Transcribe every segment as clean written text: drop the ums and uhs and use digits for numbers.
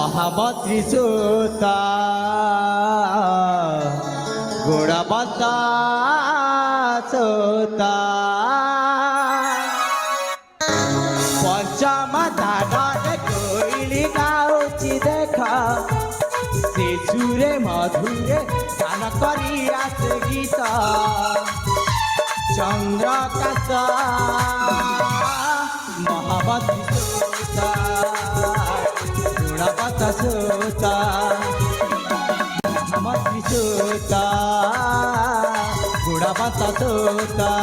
महामंत्री सुता गुणवंता सुता पंचम दाने कोइली गाउची देख से सुरे मधुरे गान करी आसे गीत चंद्रकांत महामंत्री सुता गुणवंता सुता महामंत्री सुता गुणवंता सुता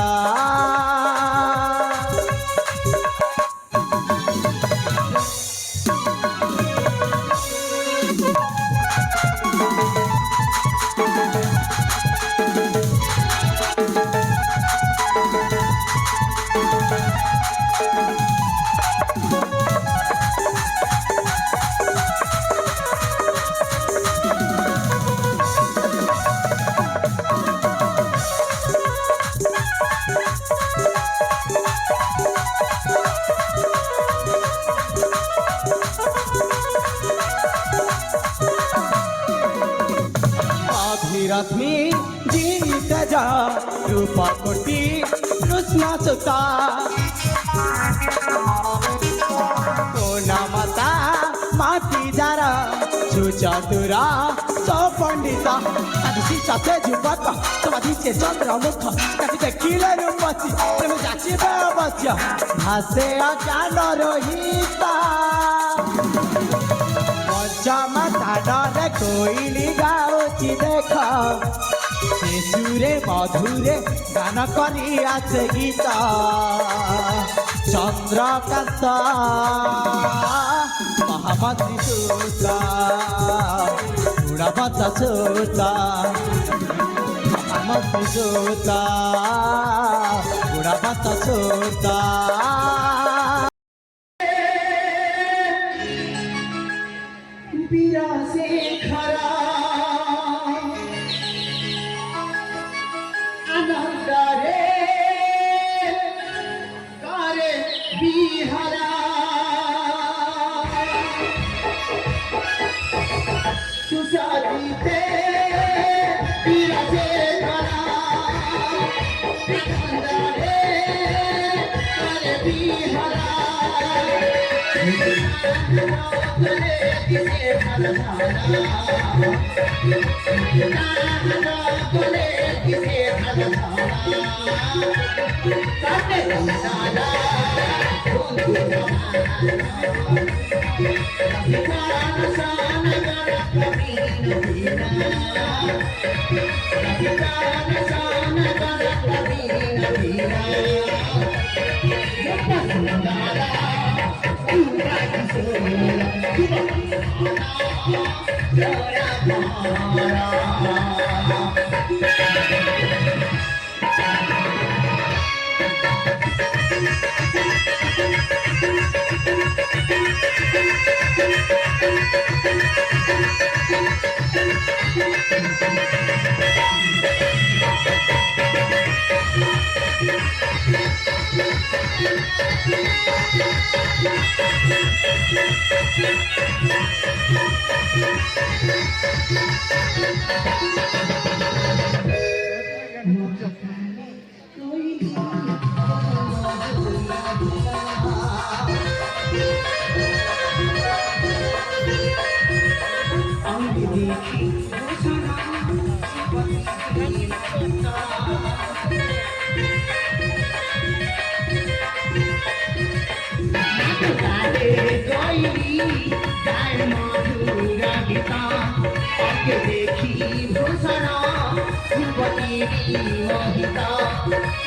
रश्मि जीत जा रूपा कोटि कृष्ण सुता कोनामता माटी जार सुचतुरा सौ पंडिता आदिशी सते जुबक समाधि से चंद्रमुख ताकि देखिले रूपसी प्रेम जाचिबे अवश्य भासे अज्ञान रोहिता पंचम दाने कोइली गाउची देख से सुरे मधुरे गान करी आसे गीत चंद्रकांत महामंत्री सुता गुणवंता सुता महामंत्री सुता गुणवंता सुता देखी भूषण युवती मोहिता